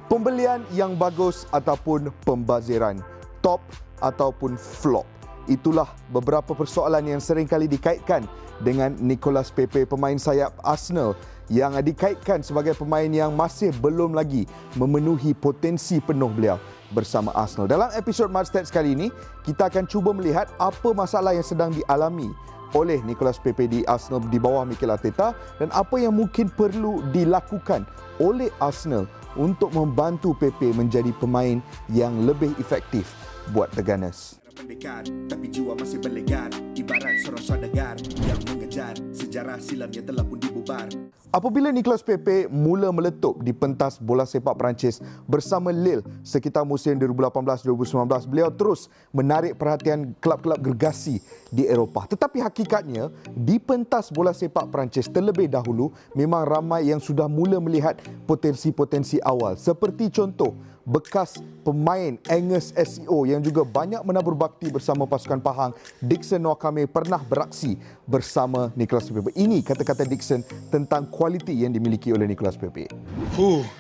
Pembelian yang bagus ataupun pembaziran, top ataupun flop. Itulah beberapa persoalan yang sering kali dikaitkan dengan Nicolas Pepe, pemain sayap Arsenal yang dikaitkan sebagai pemain yang masih belum lagi memenuhi potensi penuh beliau bersama Arsenal. Dalam episod Match Stats kali ini, kita akan cuba melihat apa masalah yang sedang dialami oleh Nicolas Pepe di Arsenal di bawah Mikel Arteta dan apa yang mungkin perlu dilakukan oleh Arsenal untuk membantu Pepe menjadi pemain yang lebih efektif buat The Gunners. Pendekar, tapi jiwa masih berlegar, ibarat seorang saudagar yang mengejar sejarah silam yang telah pun dibubar. Apabila Nicolas Pepe mula meletup di pentas bola sepak Perancis bersama Lille sekitar musim 2018-2019, beliau terus menarik perhatian kelab-kelab gergasi di Eropah. Tetapi hakikatnya, di pentas bola sepak Perancis terlebih dahulu, memang ramai yang sudah mula melihat potensi-potensi awal. Seperti contoh, bekas pemain Angus SEO yang juga banyak menabur bakti bersama pasukan Pahang, Dixon Nwakame, pernah beraksi bersama Nicolas Pepe. Ini kata-kata Dixon tentang kualiti yang dimiliki oleh Nicolas Pepe.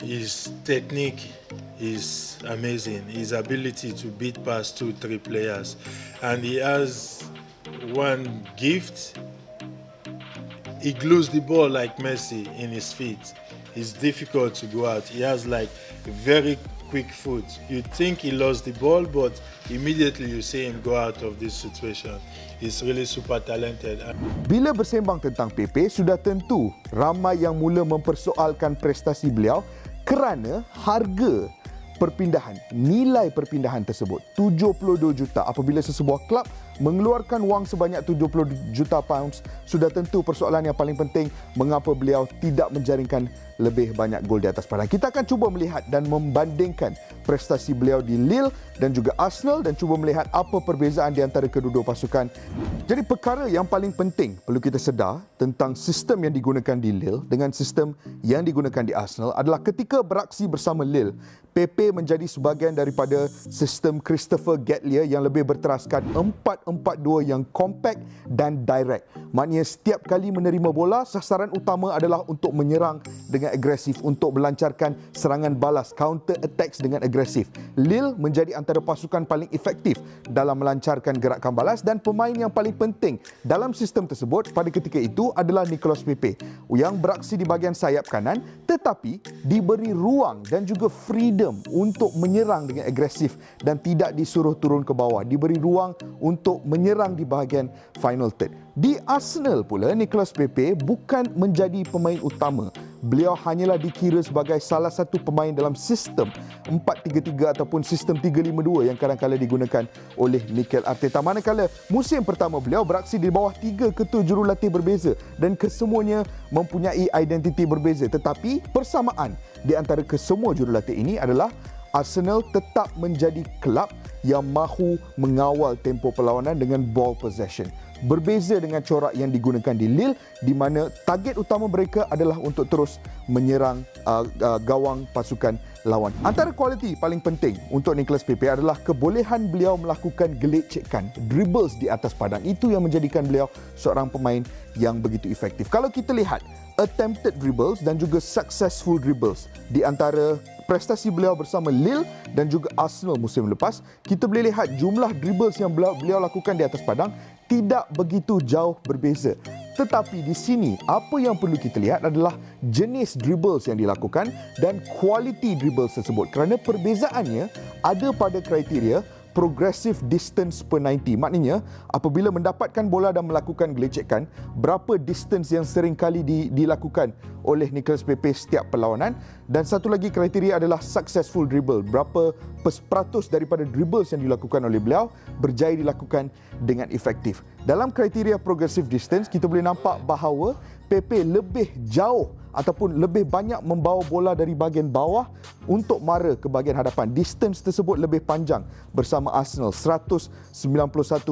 His technique is amazing. His ability to beat past 2-3 players. And he has one gift. He glues the ball like Messi in his feet. It's difficult to go out. He has like very quick foot. You think he lost the ball, but immediately you see him go out of this situation. He's really super talented. Bila bersembang tentang Pepe, sudah tentu ramai yang mula mempersoalkan prestasi beliau kerana harga perpindahan, nilai perpindahan tersebut 72 juta. Apabila sesebuah klub mengeluarkan wang sebanyak 70 juta pounds, sudah tentu persoalan yang paling penting, mengapa beliau tidak menjaringkan lebih banyak gol di atas padang. Kita akan cuba melihat dan membandingkan prestasi beliau di Lille dan juga Arsenal dan cuba melihat apa perbezaan di antara kedua-dua pasukan. Jadi perkara yang paling penting perlu kita sedar tentang sistem yang digunakan di Lille dengan sistem yang digunakan di Arsenal adalah ketika beraksi bersama Lille, Pepe menjadi sebahagian daripada sistem Christopher Gatlier yang lebih berteraskan 4-4-2 yang compact dan direct. Maknanya setiap kali menerima bola, sasaran utama adalah untuk menyerang dengan agresif, untuk melancarkan serangan balas, counter attacks dengan agresif. Lille menjadi antara pasukan paling efektif dalam melancarkan gerakan balas dan pemain yang paling penting dalam sistem tersebut pada ketika itu adalah Nicolas Pepe yang beraksi di bahagian sayap kanan tetapi diberi ruang dan juga freedom untuk menyerang dengan agresif dan tidak disuruh turun ke bawah, diberi ruang untuk menyerang di bahagian final third. Di Arsenal pula, Nicolas Pepe bukan menjadi pemain utama. Beliau hanyalah dikira sebagai salah satu pemain dalam sistem 4-3-3 ataupun sistem 3-5-2 yang kadang-kadang digunakan oleh Mikel Arteta. Manakala musim pertama beliau beraksi di bawah 3 ketua jurulatih berbeza dan kesemuanya mempunyai identiti berbeza. Tetapi persamaan di antara kesemua jurulatih ini adalah Arsenal tetap menjadi kelab yang mahu mengawal tempo perlawanan dengan ball possession. Berbeza dengan corak yang digunakan di Lille di mana target utama mereka adalah untuk terus menyerang gawang pasukan lawan. Antara kualiti paling penting untuk Nicolas Pepe adalah kebolehan beliau melakukan gelecekan, dribbles di atas padang. Itu yang menjadikan beliau seorang pemain yang begitu efektif. Kalau kita lihat attempted dribbles dan juga successful dribbles di antara prestasi beliau bersama Lille dan juga Arsenal musim lepas, kita boleh lihat jumlah dribbles yang beliau lakukan di atas padang tidak begitu jauh berbeza. Tetapi di sini, apa yang perlu kita lihat adalah jenis dribbles yang dilakukan dan kualiti dribbles tersebut. Kerana perbezaannya ada pada kriteria progressive distance per 90. Maknanya, apabila mendapatkan bola dan melakukan gelecekan, berapa distance yang sering kali dilakukan oleh Nicolas Pepe setiap perlawanan. Dan satu lagi kriteria adalah successful dribble. Berapa peratus daripada dribbles yang dilakukan oleh beliau berjaya dilakukan dengan efektif. Dalam kriteria progressive distance, kita boleh nampak bahawa Pepe lebih jauh ataupun lebih banyak membawa bola dari bahagian bawah untuk mara ke bahagian hadapan. Distance tersebut lebih panjang bersama Arsenal, 191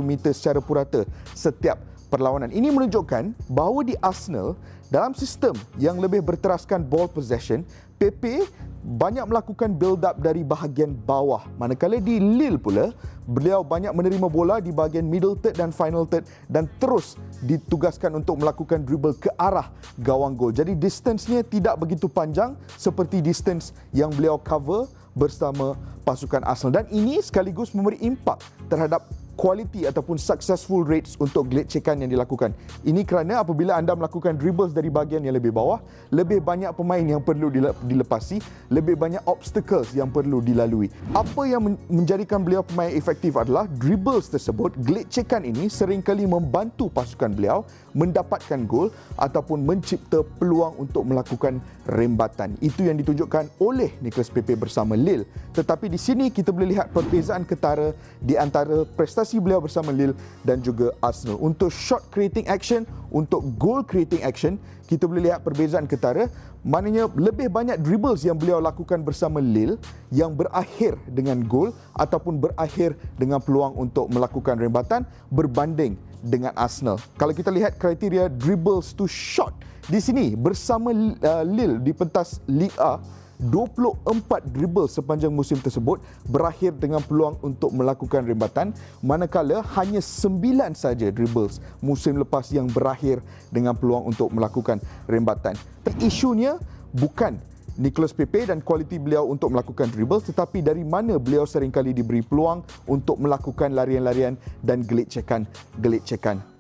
meter secara purata setiap perlawanan. Ini menunjukkan bahawa di Arsenal, dalam sistem yang lebih berteraskan ball possession, Pepe banyak melakukan build up dari bahagian bawah. Manakala di Lille pula, beliau banyak menerima bola di bahagian middle third dan final third dan terus ditugaskan untuk melakukan dribble ke arah gawang gol. Jadi distance-nya tidak begitu panjang seperti distance yang beliau cover bersama pasukan Arsenal. Dan ini sekaligus memberi impak terhadap kualiti ataupun successful rates untuk gelecekan yang dilakukan. Ini kerana apabila anda melakukan dribbles dari bahagian yang lebih bawah, lebih banyak pemain yang perlu dilepasi, lebih banyak obstacles yang perlu dilalui. Apa yang menjadikan beliau pemain efektif adalah dribbles tersebut, gelecekan ini seringkali membantu pasukan beliau mendapatkan gol ataupun mencipta peluang untuk melakukan rembatan. Itu yang ditunjukkan oleh Nicolas Pepe bersama Lille. Tetapi di sini kita boleh lihat perbezaan ketara di antara prestasi beliau bersama Lille dan juga Arsenal. Untuk shot creating action, untuk goal creating action, kita boleh lihat perbezaan ketara. Maknanya lebih banyak dribbles yang beliau lakukan bersama Lille yang berakhir dengan gol ataupun berakhir dengan peluang untuk melakukan rembatan berbanding dengan Arsenal. Kalau kita lihat kriteria dribbles to shot, di sini bersama Lille di pentas Ligue A, 24 dribble sepanjang musim tersebut berakhir dengan peluang untuk melakukan rembatan, manakala hanya 9 saja dribbles musim lepas yang berakhir dengan peluang untuk melakukan rembatan. Isunya bukan Nicolas Pepe dan kualiti beliau untuk melakukan dribble, tetapi dari mana beliau seringkali diberi peluang untuk melakukan larian-larian dan gelecekan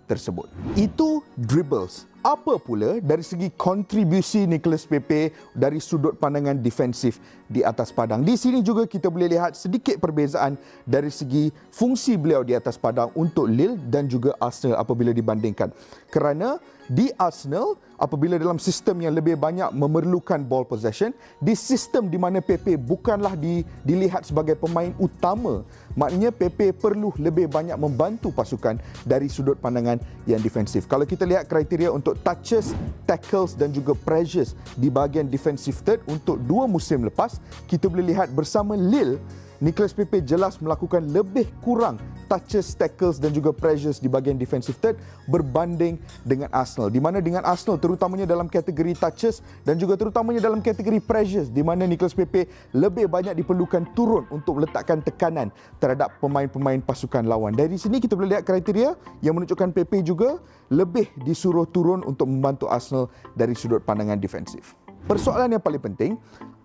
tersebut. Itu dribbles. Apa pula dari segi kontribusi Nicolas Pepe dari sudut pandangan defensif di atas padang? Di sini juga kita boleh lihat sedikit perbezaan dari segi fungsi beliau di atas padang untuk Lille dan juga Arsenal apabila dibandingkan. Kerana di Arsenal, apabila dalam sistem yang lebih banyak memerlukan ball possession, di sistem di mana Pepe bukanlah dilihat sebagai pemain utama, maknanya Pepe perlu lebih banyak membantu pasukan dari sudut pandangan yang defensif. Kalau kita lihat kriteria untuk touches, tackles dan juga pressures di bahagian defensive third untuk 2 musim lepas, kita boleh lihat bersama Lille, Nicolas Pepe jelas melakukan lebih kurang touches, tackles dan juga pressures di bahagian defensive third berbanding dengan Arsenal. Di mana dengan Arsenal terutamanya dalam kategori touches dan juga terutamanya dalam kategori pressures, di mana Nicolas Pepe lebih banyak diperlukan turun untuk meletakkan tekanan terhadap pemain-pemain pasukan lawan. Dari sini kita boleh lihat kriteria yang menunjukkan Pepe juga lebih disuruh turun untuk membantu Arsenal dari sudut pandangan defensif. Persoalan yang paling penting,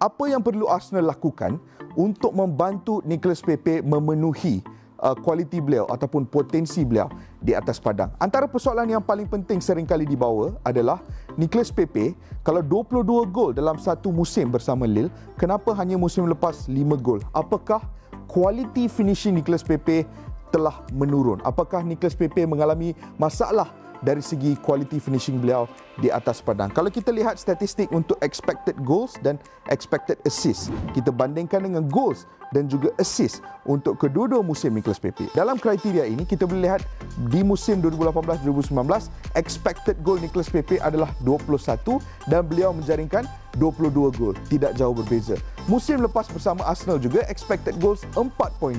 apa yang perlu Arsenal lakukan untuk membantu Nicolas Pepe memenuhi kualiti beliau ataupun potensi beliau di atas padang? Antara persoalan yang paling penting seringkali dibawa adalah Nicolas Pepe, kalau 22 gol dalam satu musim bersama Lille, kenapa hanya musim lepas 5 gol? Apakah kualiti finishing Nicolas Pepe telah menurun? Apakah Nicolas Pepe mengalami masalah dari segi kualiti finishing beliau di atas padang? Kalau kita lihat statistik untuk expected goals dan expected assists, kita bandingkan dengan goals dan juga assist untuk kedua-dua musim Nicolas Pepe. Dalam kriteria ini kita boleh lihat di musim 2018-2019 expected goal Nicolas Pepe adalah 21 dan beliau menjaringkan 22 gol, tidak jauh berbeza. Musim lepas bersama Arsenal juga expected goals 4.5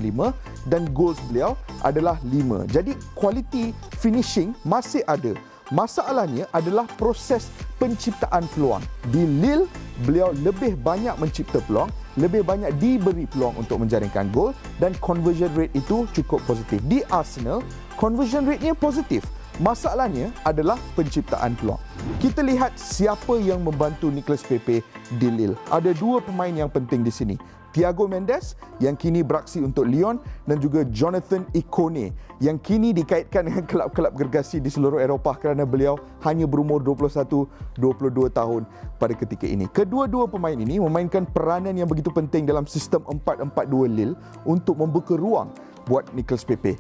dan goals beliau adalah 5. Jadi kualiti finishing masih ada. Masalahnya adalah proses penciptaan peluang. Di Lille, beliau lebih banyak mencipta peluang, lebih banyak diberi peluang untuk menjaringkan gol dan conversion rate itu cukup positif. Di Arsenal, conversion rate-nya positif. Masalahnya adalah penciptaan peluang. Kita lihat siapa yang membantu Nicolas Pepe di Lille. Ada 2 pemain yang penting di sini. Thiago Mendes yang kini beraksi untuk Lyon dan juga Jonathan Ikone yang kini dikaitkan dengan kelab-kelab gergasi di seluruh Eropah kerana beliau hanya berumur 21-22 tahun pada ketika ini. Kedua-dua pemain ini memainkan peranan yang begitu penting dalam sistem 4-4-2 Lille untuk membuka ruang buat Nicolas Pepe.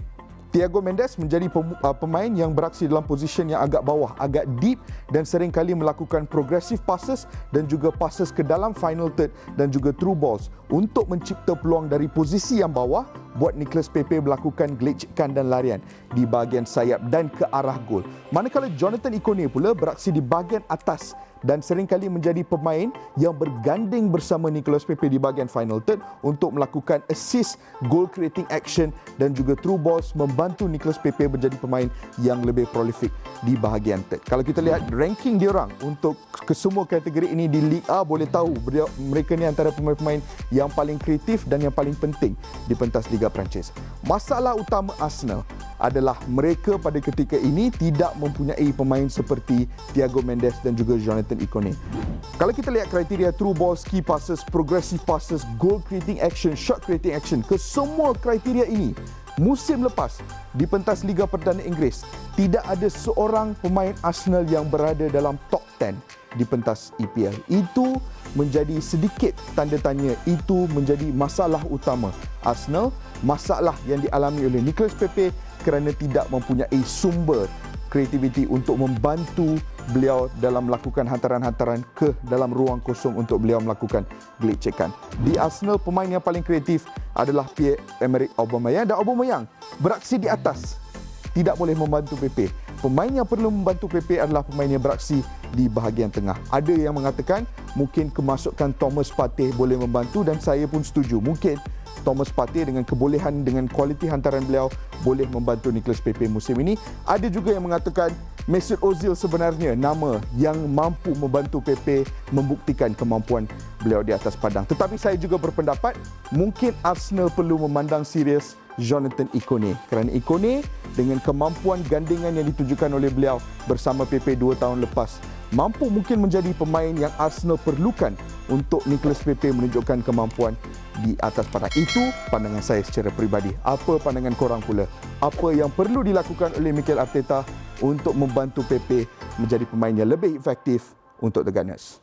Thiago Mendes menjadi pemain yang beraksi dalam posisi yang agak bawah, agak deep dan seringkali melakukan progressive passes dan juga passes ke dalam final third dan juga through balls untuk mencipta peluang dari posisi yang bawah buat Nicholas Pepe melakukan gelecekan dan larian di bahagian sayap dan ke arah gol. Manakala Jonathan Ikone pula beraksi di bahagian atas dan seringkali menjadi pemain yang berganding bersama Nicholas Pepe di bahagian final third untuk melakukan assist, goal creating action dan juga through balls, membantu Nicholas Pepe menjadi pemain yang lebih prolific di bahagian third. Kalau kita lihat ranking diorang untuk kesemua kategori ini di Liga A, boleh tahu mereka ni antara pemain-pemain yang paling kreatif dan yang paling penting di pentas Liga Perancis. Masalah utama Arsenal adalah mereka pada ketika ini tidak mempunyai pemain seperti Thiago Mendes dan juga Jonathan Ikone. Kalau kita lihat kriteria through balls, key passes, progressive passes, goal creating action, shot creating action, kesemua kriteria ini musim lepas di pentas Liga Perdana Inggeris tidak ada seorang pemain Arsenal yang berada dalam top 10 di pentas EPL. Itu menjadi sedikit tanda tanya, itu menjadi masalah utama Arsenal, masalah yang dialami oleh Nicholas Pepe kerana tidak mempunyai sumber kreativiti untuk membantu beliau dalam melakukan hantaran-hantaran ke dalam ruang kosong untuk beliau melakukan gelecekan. Di Arsenal, pemain yang paling kreatif adalah Pierre-Emerick Aubameyang, dan Aubameyang beraksi di atas, tidak boleh membantu Pepe. Pemain yang perlu membantu Pepe adalah pemain yang beraksi di bahagian tengah. Ada yang mengatakan mungkin kemasukan Thomas Partey boleh membantu, dan saya pun setuju. Mungkin Thomas Partey dengan kebolehan, dengan kualiti hantaran beliau boleh membantu Nicholas Pepe musim ini. Ada juga yang mengatakan Mesut Ozil sebenarnya nama yang mampu membantu Pepe membuktikan kemampuan beliau di atas padang. Tetapi saya juga berpendapat mungkin Arsenal perlu memandang serius Jonathan Ikone, kerana Ikone dengan kemampuan gandingan yang ditujukan oleh beliau bersama Pepe 2 tahun lepas mampu mungkin menjadi pemain yang Arsenal perlukan untuk Nicholas Pepe menunjukkan kemampuan di atas padang. Itu pandangan saya secara peribadi. Apa pandangan korang pula? Apa yang perlu dilakukan oleh Mikel Arteta untuk membantu Pepe menjadi pemain yang lebih efektif untuk The Gunners?